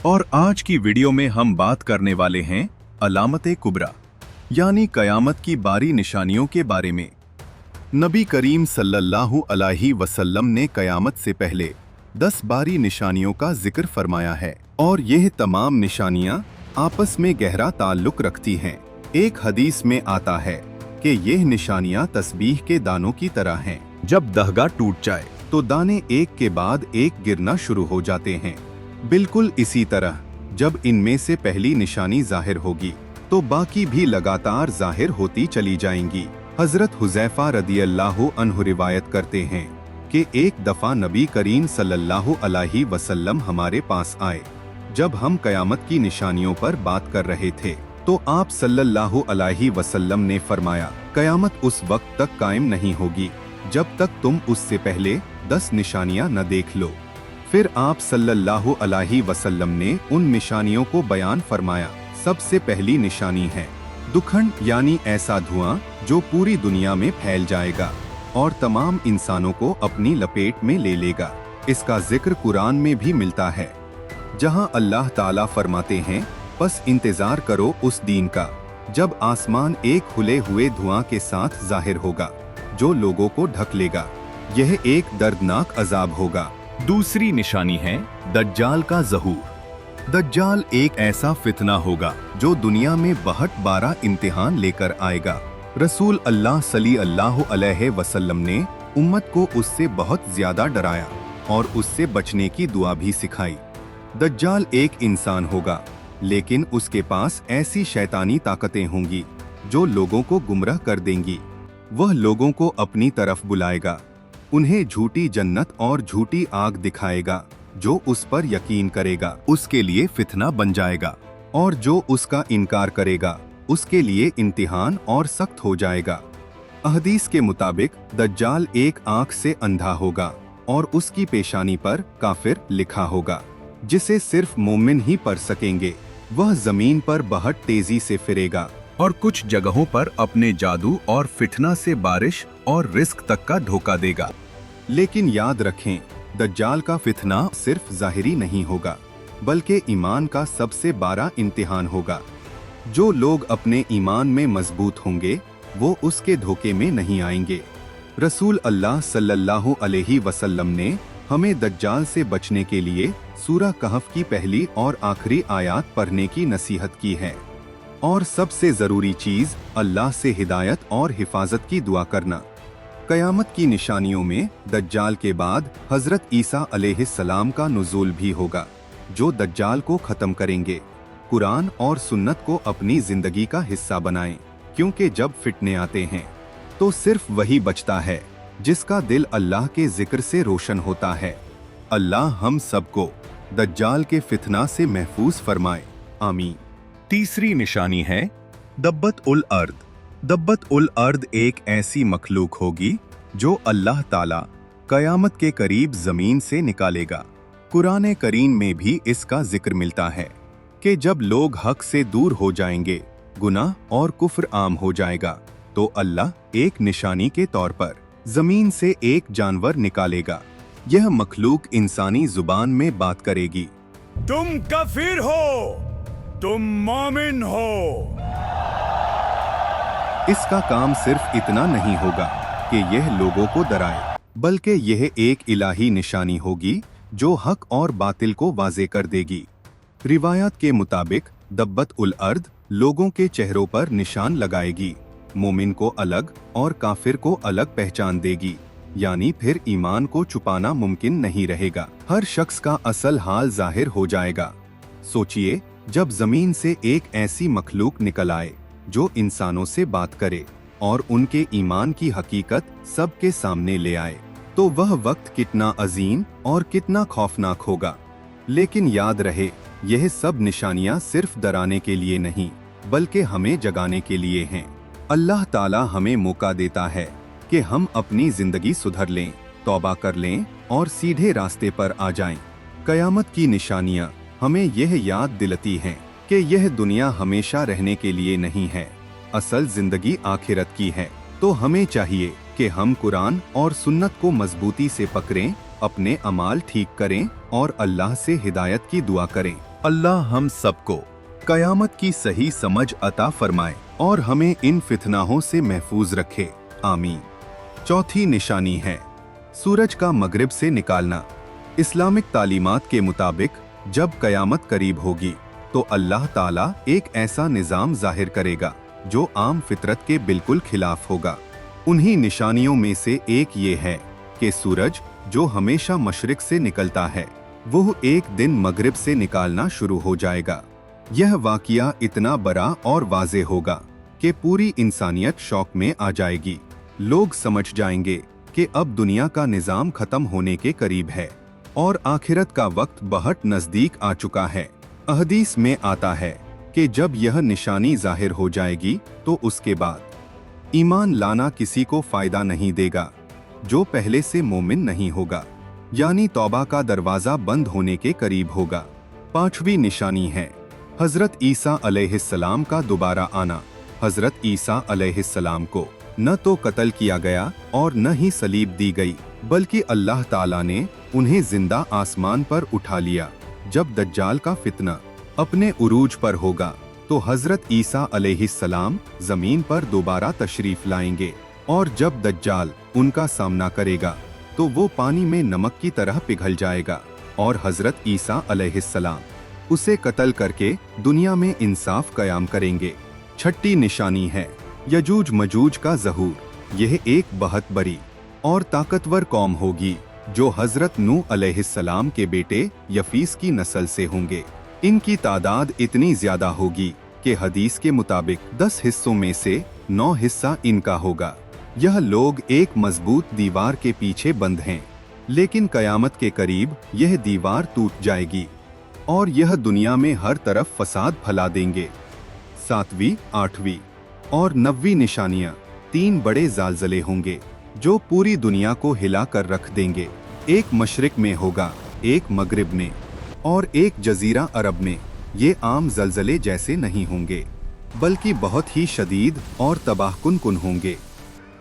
और आज की वीडियो में हम बात करने वाले हैं अलामत कुबरा यानी कयामत की बारी निशानियों के बारे में। नबी करीम सल्लल्लाहु अलैहि वसल्लम ने कयामत से पहले 10 बारी निशानियों का जिक्र फरमाया है और यह तमाम निशानियां आपस में गहरा ताल्लुक रखती हैं। एक हदीस में आता है कि यह निशानियां तस्बीह के दानों की तरह हैं। जब दहगा टूट जाए तो दाने एक के बाद एक गिरना शुरू हो जाते हैं। बिल्कुल इसी तरह जब इनमें से पहली निशानी जाहिर होगी तो बाकी भी लगातार जाहिर होती चली जाएंगी। हजरत हुज़ैफा रदियल्लाहु अन्हु रिवायत करते हैं कि एक दफा नबी करीम सल्लल्लाहु अलैहि वसल्लम हमारे पास आए। जब हम कयामत की निशानियों पर बात कर रहे थे तो आप सल्लल्लाहु अलैहि वसल्लम ने फरमाया, कयामत उस वक्त तक कायम नहीं होगी जब तक तुम उससे पहले 10 निशानियां न देख लो। फिर आप सल्लल्लाहु अलैहि वसल्लम ने उन निशानियों को बयान फरमाया। सबसे पहली निशानी है दुखंड यानी ऐसा धुआं जो पूरी दुनिया में फैल जाएगा और तमाम इंसानों को अपनी लपेट में ले लेगा। इसका जिक्र कुरान में भी मिलता है जहां अल्लाह ताला फरमाते हैं, बस इंतजार करो उस दिन का जब आसमान एक खुले हुए धुआं के साथ जाहिर होगा जो लोगों को ढक लेगा। यह एक दर्दनाक अजाब होगा। दूसरी निशानी है दज्जाल का ज़हूर। दज्जाल एक ऐसा फितना होगा जो दुनिया में 12 इम्तिहान लेकर आएगा। रसूल अल्लाह सल्लल्लाहु अलैहि वसल्लम ने उम्मत को उससे बहुत ज्यादा डराया और उससे बचने की दुआ भी सिखाई। दज्जाल एक इंसान होगा लेकिन उसके पास ऐसी शैतानी ताकतें होंगी जो लोगों को गुमराह कर देंगी। वह लोगों को अपनी तरफ बुलाएगा, उन्हें झूठी जन्नत और झूठी आग दिखाएगा। जो उस पर यकीन करेगा उसके लिए फितना बन जाएगा और जो उसका इनकार करेगा उसके लिए इम्तिहान और सख्त हो जाएगा। अहदीस के मुताबिक दज्जाल एक आंख से अंधा होगा और उसकी पेशानी पर काफिर लिखा होगा जिसे सिर्फ मोमिन ही पढ़ सकेंगे। वह जमीन पर बहुत तेजी से फिरेगा और कुछ जगहों पर अपने जादू और फितना से बारिश और रिस्क तक का धोखा देगा। लेकिन याद रखें, दज्जाल का फितना सिर्फ ज़ाहिरी नहीं होगा बल्कि ईमान का सबसे बड़ा इम्तिहान होगा। जो लोग अपने ईमान में मजबूत होंगे वो उसके धोखे में नहीं आएंगे। रसूल अल्लाह सल्लल्लाहु अलैहि वसल्लम ने हमें दज्जाल से बचने के लिए सूरह कहफ की पहली और आखिरी आयत पढ़ने की नसीहत की है। और सबसे ज़रूरी चीज़ अल्लाह से हिदायत और हिफाजत की दुआ करना। कयामत की निशानियों में दज्जाल के बाद हजरत ईसा अलैहिस्सलाम का नुज़ूल भी होगा जो दज्जाल को ख़त्म करेंगे। कुरान और सुन्नत को अपनी ज़िंदगी का हिस्सा बनाएं, क्योंकि जब फितने आते हैं तो सिर्फ वही बचता है जिसका दिल अल्लाह के जिक्र से रोशन होता है। अल्लाह हम सबको दज्जाल के फितना से महफूज फरमाए, आमीन। तीसरी निशानी है दब्बत उल अर्द। दब्बत उल अर्द एक ऐसी मखलूक होगी जो अल्लाह ताला कयामत के करीब जमीन से निकालेगा। कुरान करीम में भी इसका जिक्र मिलता है कि जब लोग हक से दूर हो जाएंगे, गुनाह और कुफ्र आम हो जाएगा, तो अल्लाह एक निशानी के तौर पर जमीन से एक जानवर निकालेगा। यह मखलूक इंसानी जुबान में बात करेगी, तुम काफिर हो, तुम मोमिन हो। इसका काम सिर्फ इतना नहीं होगा कि यह लोगों को डराए, बल्कि यह एक इलाही निशानी होगी जो हक और बातिल को वाज़े कर देगी। रिवायत के मुताबिक दब्बत उल अर्द लोगों के चेहरों पर निशान लगाएगी, मोमिन को अलग और काफिर को अलग पहचान देगी, यानी फिर ईमान को छुपाना मुमकिन नहीं रहेगा। हर शख्स का असल हाल जाहिर हो जाएगा। सोचिए, जब जमीन से एक ऐसी मखलूक निकल आए जो इंसानों से बात करे और उनके ईमान की हकीकत सबके सामने ले आए, तो वह वक्त कितना अजीम और कितना खौफनाक होगा। लेकिन याद रहे, यह सब निशानियां सिर्फ डराने के लिए नहीं बल्कि हमें जगाने के लिए हैं। अल्लाह ताला हमें मौका देता है कि हम अपनी जिंदगी सुधर लें, तौबा कर लें और सीधे रास्ते पर आ जाएं। कयामत की निशानियां हमें यह याद दिलाती हैं कि यह दुनिया हमेशा रहने के लिए नहीं है, असल जिंदगी आखिरत की है। तो हमें चाहिए कि हम कुरान और सुन्नत को मजबूती से पकड़ें, अपने अमाल ठीक करें और अल्लाह से हिदायत की दुआ करें। अल्लाह हम सबको कयामत की सही समझ अता फरमाए और हमें इन फितनाहों से महफूज रखे, आमीन। चौथी निशानी है सूरज का मगरिब से निकालना। इस्लामिक तालीमात के मुताबिक जब कयामत करीब होगी तो अल्लाह ताला एक ऐसा निज़ाम जाहिर करेगा जो आम फितरत के बिल्कुल खिलाफ होगा। उन्हीं निशानियों में से एक ये है कि सूरज जो हमेशा मशरिक से निकलता है वो एक दिन मगरिब से निकालना शुरू हो जाएगा। यह वाक़या इतना बड़ा और वाज़े होगा कि पूरी इंसानियत शौक में आ जाएगी। लोग समझ जाएंगे कि अब दुनिया का निज़ाम ख़त्म होने के करीब है और आखिरत का वक्त बहुत नज़दीक आ चुका है। अहदीस में आता है कि जब यह निशानी जाहिर हो जाएगी तो उसके बाद ईमान लाना किसी को फ़ायदा नहीं देगा जो पहले से मोमिन नहीं होगा, यानी तौबा का दरवाज़ा बंद होने के करीब होगा। पांचवी निशानी है हज़रत ईसा अलैहिस्सलाम का दोबारा आना। हज़रत ईसा अलैहिस्सलाम को न तो कत्ल किया गया और न ही सलीब दी गई, बल्कि अल्लाह ताला ने उन्हें जिंदा आसमान पर उठा लिया। जब दज्जाल का फितना अपने उरूज पर होगा तो हज़रत ईसा अलैहिस्सलाम ज़मीन पर दोबारा तशरीफ लाएंगे और जब दज्जाल उनका सामना करेगा तो वो पानी में नमक की तरह पिघल जाएगा और हज़रत ईसा अलैहिस्सलाम उसे कत्ल करके दुनिया में इंसाफ कयाम करेंगे। छठी निशानी है यजूज मजूज का ज़हूर। यह एक बहुत बड़ी और ताकतवर कौम होगी जो हज़रत नूह अलैहिस्सलाम के बेटे यफीस की नस्ल से होंगे। इनकी तादाद इतनी ज़्यादा होगी कि हदीस के मुताबिक 10 हिस्सों में से 9 हिस्सा इनका होगा। यह लोग एक मजबूत दीवार के पीछे बंद हैं, लेकिन कयामत के करीब यह दीवार टूट जाएगी और यह दुनिया में हर तरफ फसाद फैला देंगे। 7वीं, 8वीं और 9वीं निशानियां 3 बड़े ज़ालज़ले होंगे जो पूरी दुनिया को हिला कर रख देंगे। एक मशरिक में होगा, एक मगरिब में और एक जजीरा अरब में। ये आम ज़लज़ले जैसे नहीं होंगे बल्कि बहुत ही शदीद और तबाहकुन होंगे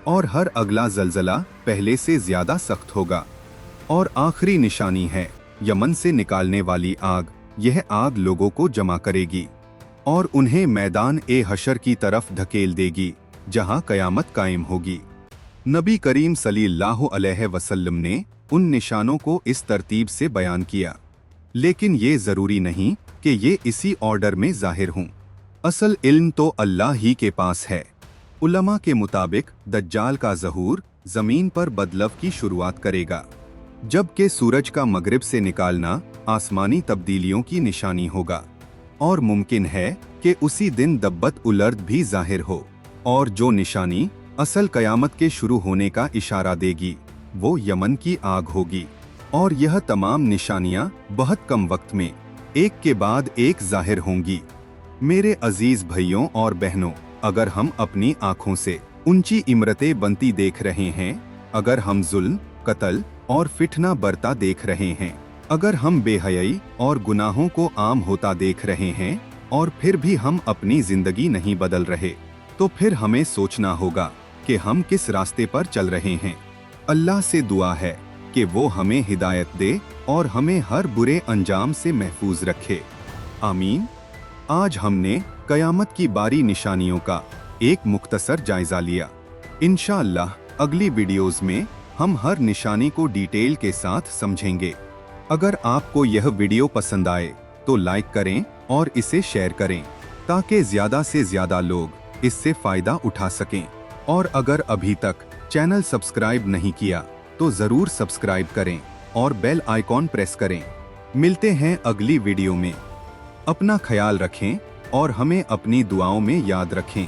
और हर अगला ज़लज़ला पहले से ज़्यादा सख्त होगा। और आखिरी निशानी है यमन से निकालने वाली आग। यह आग लोगों को जमा करेगी और उन्हें मैदान ए हशर की तरफ धकेल देगी जहां कयामत कायम होगी। नबी करीम सल्लल्लाहु अलैहि वसल्लम ने उन निशानों को इस तरतीब से बयान किया, लेकिन ये ज़रूरी नहीं कि ये इसी ऑर्डर में ज़ाहिर हों। असल इल्म तो अल्लाह ही के पास है। उलमा के मुताबिक दज्जाल का ज़हूर ज़मीन पर बदलव की शुरुआत करेगा, जबकि सूरज का मगरिब से निकालना आसमानी तब्दीलियों की निशानी होगा और मुमकिन है कि उसी दिन दब्बत उलर्द भी ज़ाहिर हो और जो निशानी असल कयामत के शुरू होने का इशारा देगी वो यमन की आग होगी। और यह तमाम निशानियां बहुत कम वक्त में एक के बाद एक ज़ाहिर होंगी। मेरे अजीज भाइयों और बहनों, अगर हम अपनी आँखों से ऊंची इमरतें बनती देख रहे हैं, अगर हम जुल्म, कत्ल और फितना बरता देख रहे हैं, अगर हम बेहयाई और गुनाहों को आम होता देख रहे हैं और फिर भी हम अपनी जिंदगी नहीं बदल रहे, तो फिर हमें सोचना होगा कि हम किस रास्ते पर चल रहे हैं। अल्लाह से दुआ है कि वो हमें हिदायत दे और हमें हर बुरे अंजाम से महफूज रखे, आमीन। आज हमने कयामत की बारी निशानियों का एक मुख्तसर जायजा लिया। इंशाअल्लाह अगली वीडियोस में हम हर निशानी को डिटेल के साथ समझेंगे। अगर आपको यह वीडियो पसंद आए तो लाइक करें और इसे शेयर करें ताकि ज़्यादा से ज़्यादा लोग इससे फ़ायदा उठा सकें। और अगर अभी तक चैनल सब्सक्राइब नहीं किया तो ज़रूर सब्सक्राइब करें और बेल आइकॉन प्रेस करें। मिलते हैं अगली वीडियो में। अपना ख्याल रखें और हमें अपनी दुआओं में याद रखें।